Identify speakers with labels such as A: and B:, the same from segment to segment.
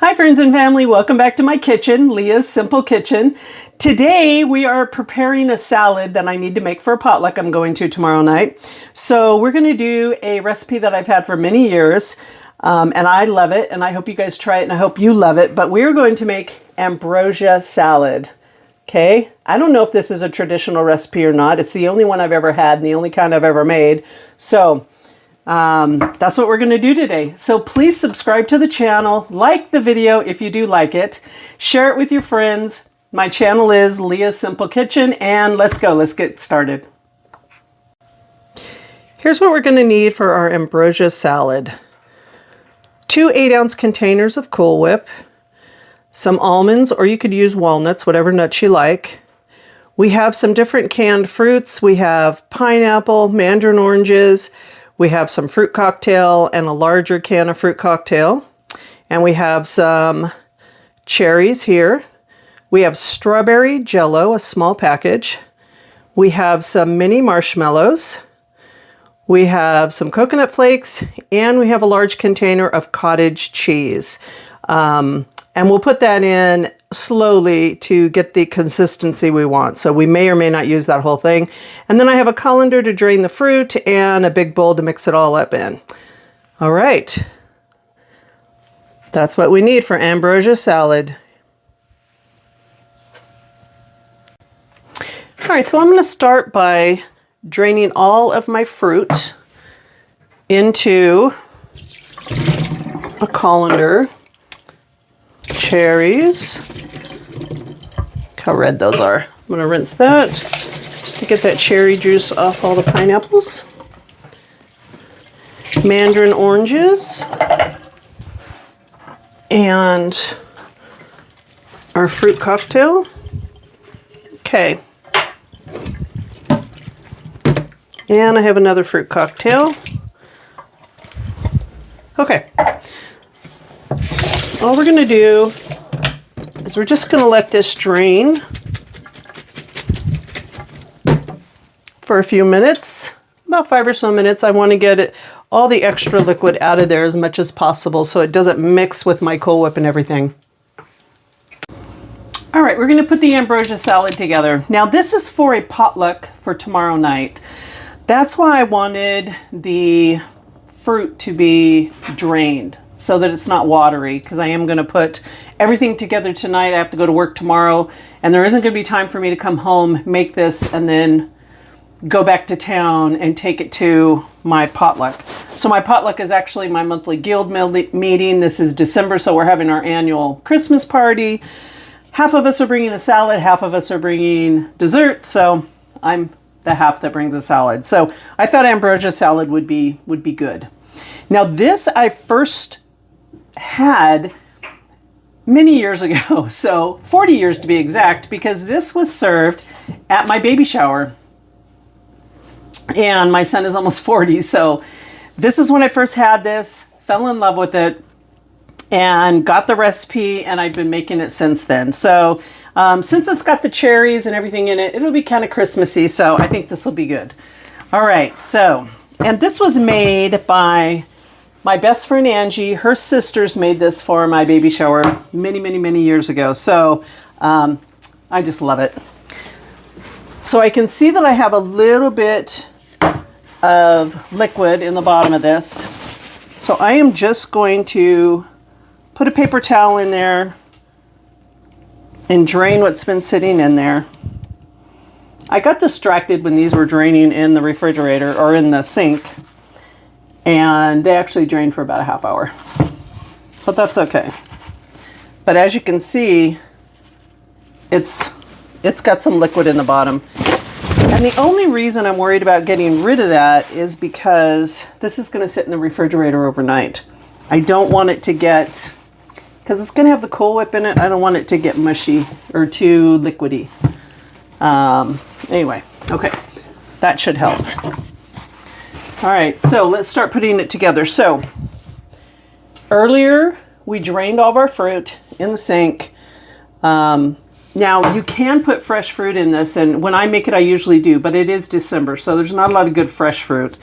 A: Hi friends and family, welcome back to my kitchen, Leah's Simple Kitchen. Today we are preparing a salad that I need to make for a potluck I'm going to tomorrow night. So we're going to do a recipe that I've had for many years and I love it, and I hope you guys try it and I hope you love it. But we're going to make Ambrosia Salad. Okay, I don't know if this is a traditional recipe or not. It's the only one I've ever had and the only kind I've ever made. So that's what we're going to do today. So please subscribe to the channel, like the video if you do like it, share it with your friends. My channel is Leah's Simple Kitchen, and let's get started. Here's what we're going to need for our Ambrosia salad. 2 8-ounce containers of Cool Whip, some almonds, or you could use walnuts, whatever nuts you like. We have some different canned fruits. We have pineapple, mandarin oranges. We have some fruit cocktail and a larger can of fruit cocktail. And we have some cherries here. We have strawberry jello, a small package. We have some mini marshmallows. We have some coconut flakes, and we have a large container of cottage cheese. And we'll put that in slowly to get the consistency we want. So we may or may not use that whole thing. And then I have a colander to drain the fruit and a big bowl to mix it all up in. All right. That's what we need for Ambrosia salad. All right, so I'm going to start by draining all of my fruit into a colander. Cherries. Look how red those are. I'm going to rinse that just to get that cherry juice off all the pineapples. Mandarin oranges. And our fruit cocktail. Okay. And I have another fruit cocktail. Okay. All we're going to do is we're just going to let this drain for a few minutes, about 5 or so minutes. I want to get all the extra liquid out of there as much as possible so it doesn't mix with my Cool Whip and everything. All right, we're going to put the Ambrosia salad together. Now this is for a potluck for tomorrow night. That's why I wanted the fruit to be drained, so that it's not watery, because I am going to put everything together tonight. I have to go to work tomorrow, and there isn't going to be time for me to come home, make this, and then go back to town and take it to my potluck. So my potluck is actually my monthly guild meeting. This is December, so we're having our annual Christmas party. Half of us are bringing a salad, half of us are bringing dessert, so I'm the half that brings a salad. So I thought Ambrosia salad would be good. Now this I first had many years ago, so 40 years to be exact, because this was served at my baby shower. And my son is almost 40, so this is when I first had this, fell in love with it, and got the recipe, and I've been making it since then. So since it's got the cherries and everything in it, it'll be kind of Christmassy, so I think this will be good. All right, so, and this was made by my best friend Angie. Her sisters made this for my baby shower many years ago. So I just love it. So I can see that I have a little bit of liquid in the bottom of this. So I am just going to put a paper towel in there and drain what's been sitting in there. I got distracted when these were draining in the refrigerator or in the sink, and they actually drained for about a half hour, but that's okay. But as you can see, it's got some liquid in the bottom. And the only reason I'm worried about getting rid of that is because this is going to sit in the refrigerator overnight. I don't want it to get, because it's going to have the Cool Whip in it, I don't want it to get mushy or too liquidy. Anyway, okay, that should help. All right, so let's start putting it together. So earlier we drained all of our fruit in the sink. Now you can put fresh fruit in this, and when I make it I usually do, but it is December, so there's not a lot of good fresh fruit.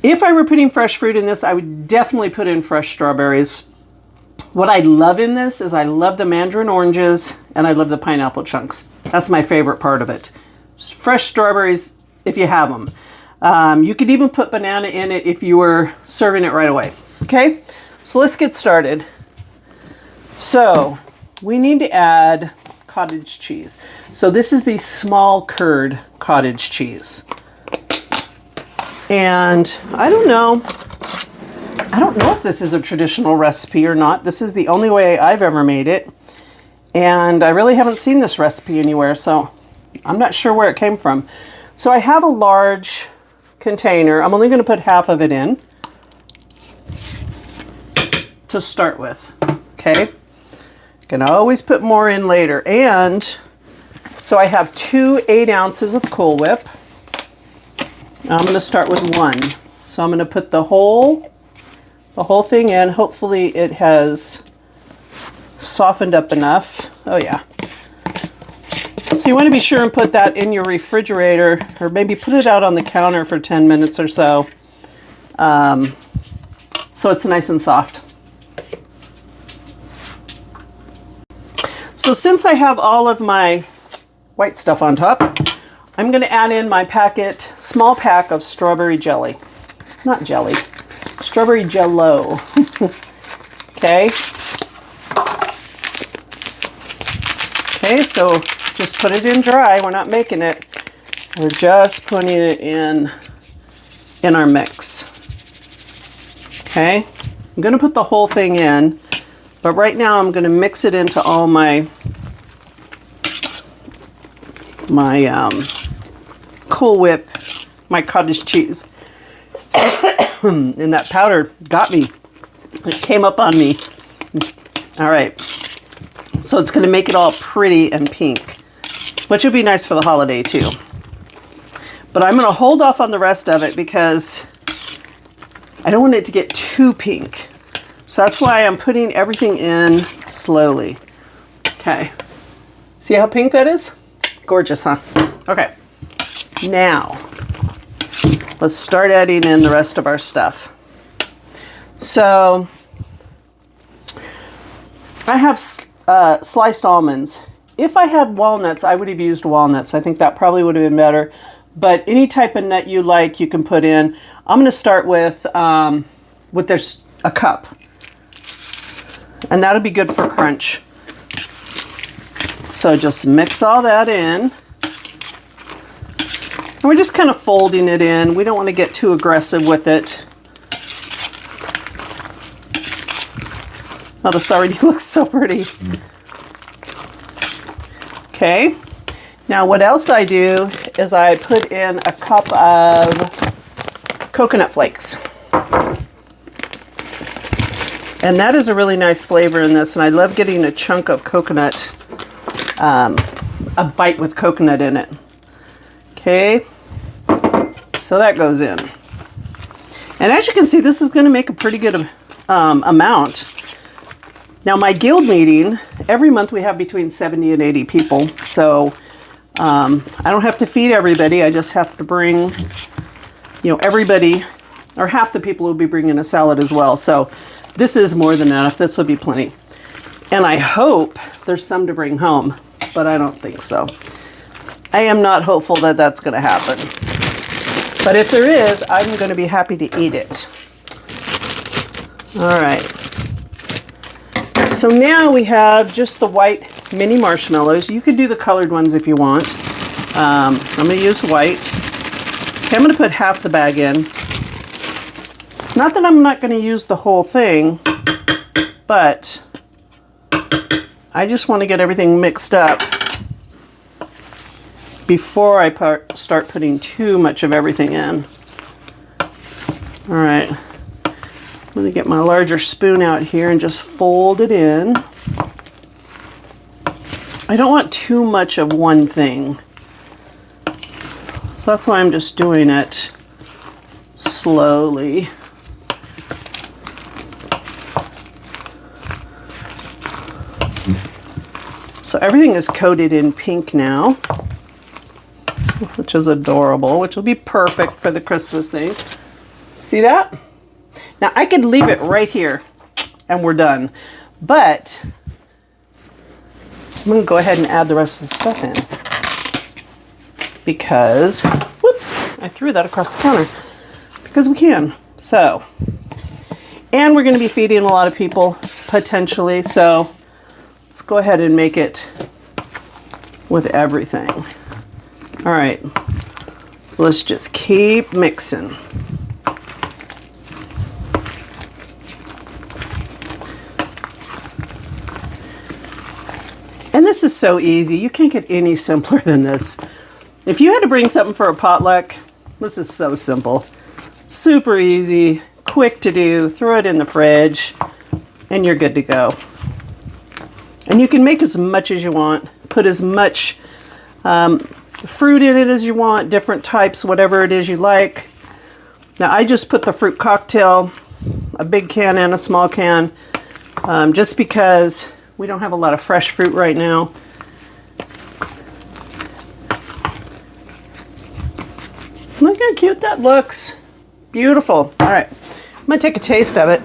A: If I were putting fresh fruit in this, I would definitely put in fresh strawberries. What I love in this is I love the mandarin oranges and I love the pineapple chunks. That's my favorite part of it. Fresh strawberries, if you have them. You could even put banana in it if you were serving it right away. Okay, so let's get started. So we need to add cottage cheese. So this is the small curd cottage cheese. And I don't know if this is a traditional recipe or not. This is the only way I've ever made it. And I really haven't seen this recipe anywhere, so I'm not sure where it came from. So I have a large container. I'm only going to put half of it in to start with. Okay. Can always put more in later. And so I have 2 8 ounces of Cool Whip. I'm going to start with 1. So I'm going to put the whole thing in. Hopefully it has softened up enough. Oh yeah. So you want to be sure and put that in your refrigerator, or maybe put it out on the counter for 10 minutes or so. So it's nice and soft. So since I have all of my white stuff on top, I'm going to add in my small pack of strawberry jelly. Not jelly, strawberry jello. Okay. Okay, so just put it in dry. We're not making it. We're just putting it in our mix. Okay. I'm going to put the whole thing in, but right now I'm going to mix it into all my Cool Whip, my cottage cheese. And that powder got me. It came up on me. All right. So it's going to make it all pretty and pink, which would be nice for the holiday too. But I'm going to hold off on the rest of it because I don't want it to get too pink. So that's why I'm putting everything in slowly. Okay. See how pink that is? Gorgeous, huh? Okay. Now, let's start adding in the rest of our stuff. So, I have sliced almonds. If I had walnuts, I would have used walnuts. I think that probably would have been better. But any type of nut you like, you can put in. I'm going to start with there's a cup. And that'll be good for crunch. So just mix all that in. And we're just kind of folding it in. We don't want to get too aggressive with it. Oh, this already looks so pretty. Okay. Now what else I do is I put in a cup of coconut flakes. And that is a really nice flavor in this. And I love getting a chunk of coconut, a bite with coconut in it. Okay. So that goes in. And as you can see, this is going to make a pretty good amount. Now my guild meeting, every month we have between 70 and 80 people. So I don't have to feed everybody. I just have to bring, everybody, or half the people will be bringing a salad as well. So this is more than enough. This will be plenty. And I hope there's some to bring home, but I don't think so. I am not hopeful that that's going to happen. But if there is, I'm going to be happy to eat it. All right. So now we have just the white mini marshmallows. You could do the colored ones if you want. I'm going to use white. Okay, I'm going to put half the bag in. It's not that I'm not going to use the whole thing, but I just want to get everything mixed up before I start putting too much of everything in. All right. I'm going to get my larger spoon out here and just fold it in. I don't want too much of one thing. So that's why I'm just doing it slowly. So everything is coated in pink now, which is adorable, which will be perfect for the Christmas thing. See that? Now I could leave it right here and we're done. But I'm going to go ahead and add the rest of the stuff in. Because, whoops, I threw that across the counter. Because we can. So, and we're going to be feeding a lot of people, potentially. So, let's go ahead and make it with everything. All right. So, let's just keep mixing. And this is so easy. You can't get any simpler than this. If you had to bring something for a potluck, this is so simple. Super easy, quick to do. Throw it in the fridge, and you're good to go. And you can make as much as you want. Put as much fruit in it as you want, different types, whatever it is you like. Now, I just put the fruit cocktail, a big can and a small can, just because we don't have a lot of fresh fruit right now. Look how cute that looks. Beautiful. All right, I'm gonna take a taste of it.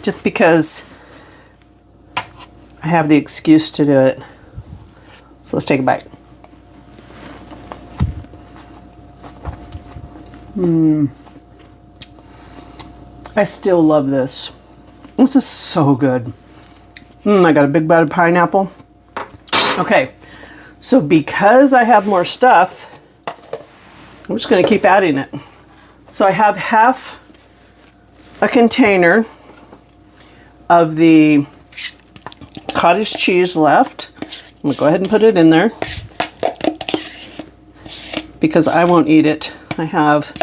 A: Just because I have the excuse to do it. So let's take a bite. I still love this. This is so good. I got a big bite of pineapple. Okay, so because I have more stuff, I'm just going to keep adding it. So I have half a container of the cottage cheese left. I'm going to go ahead and put it in there because I won't eat it. I have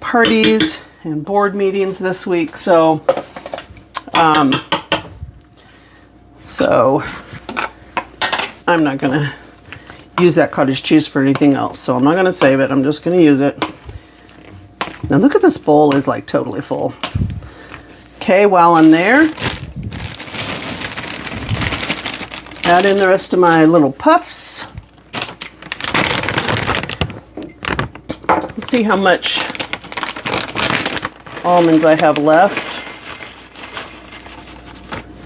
A: parties and board meetings this week, so I'm not going to use that cottage cheese for anything else. So I'm not going to save it. I'm just going to use it. Now look at this bowl is like totally full. Okay, while I'm there, add in the rest of my little puffs. Let's see how much almonds I have left.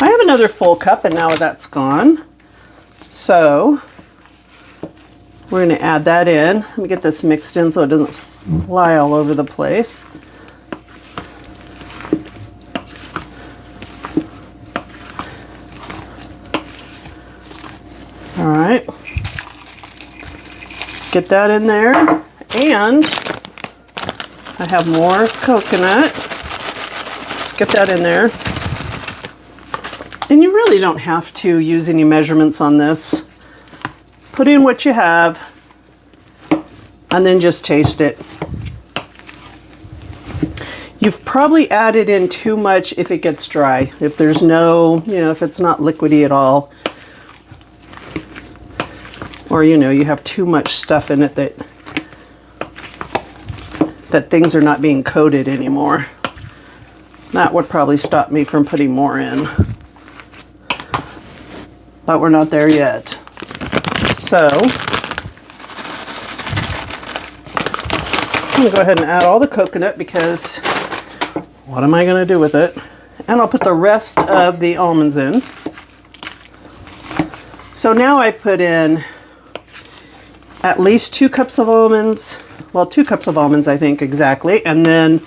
A: I have another full cup and now that's gone. So we're going to add that in. Let me get this mixed in so it doesn't fly all over the place. All right. Get that in there. And I have more coconut. Let's get that in there. And you really don't have to use any measurements on this. Put in what you have and then just taste it. You've probably added in too much if it gets dry. If there's no, if it's not liquidy at all. Or, you have too much stuff in it that things are not being coated anymore. That would probably stop me from putting more in. But we're not there yet. So, I'm going to go ahead and add all the coconut because what am I going to do with it? And I'll put the rest of the almonds in. So now I've put in at least 2 cups of almonds. Well, 2 cups of almonds, I think, exactly. And then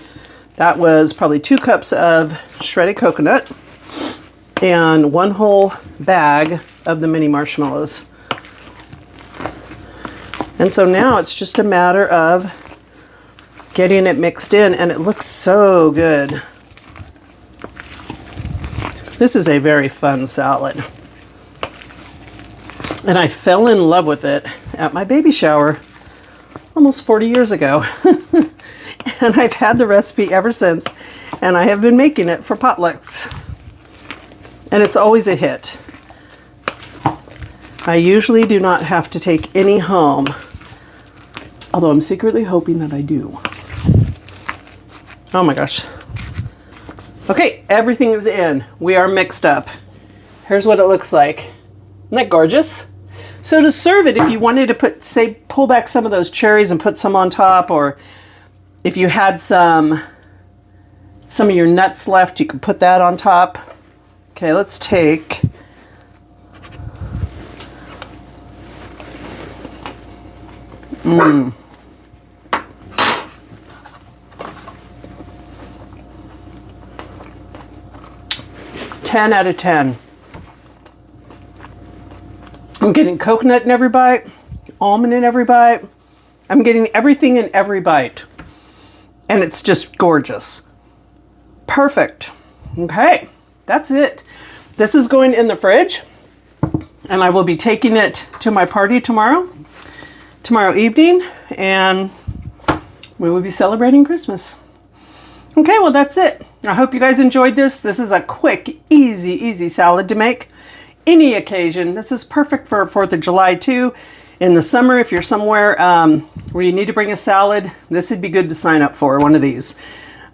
A: that was probably 2 cups of shredded coconut and 1 whole bag of the mini marshmallows. And so now it's just a matter of getting it mixed in, and it looks so good. This is a very fun salad. And I fell in love with it at my baby shower almost 40 years ago. And I've had the recipe ever since, and I have been making it for potlucks. And it's always a hit. I usually do not have to take any home, although I'm secretly hoping that I do. Oh my gosh. Okay, everything is in. We are mixed up. Here's what it looks like. Isn't that gorgeous? So to serve it, if you wanted to pull back some of those cherries and put some on top, or if you had some some of your nuts left, you can put that on top. Okay, let's take Mmm. 10 out of 10. I'm getting coconut in every bite, almond in every bite. I'm getting everything in every bite. And it's just gorgeous. Perfect. Okay, that's it. This is going in the fridge, and I will be taking it to my party tomorrow evening, and we will be celebrating Christmas. Okay, well, that's it. I hope you guys enjoyed this. This is a quick, easy salad to make. Any occasion. This is perfect for 4th of July too. In the summer, if you're somewhere where you need to bring a salad, this would be good to sign up for, one of these.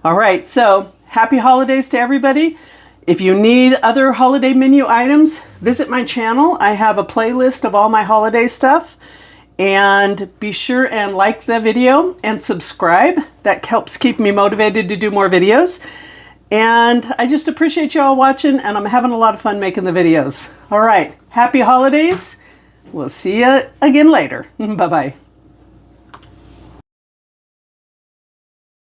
A: All right, so happy holidays to everybody. If you need other holiday menu items, visit my channel. I have a playlist of all my holiday stuff. And be sure and like the video and subscribe. That helps keep me motivated to do more videos. And I just appreciate you all watching, and I'm having a lot of fun making the videos. All right, happy holidays. We'll see you again later. Bye-bye.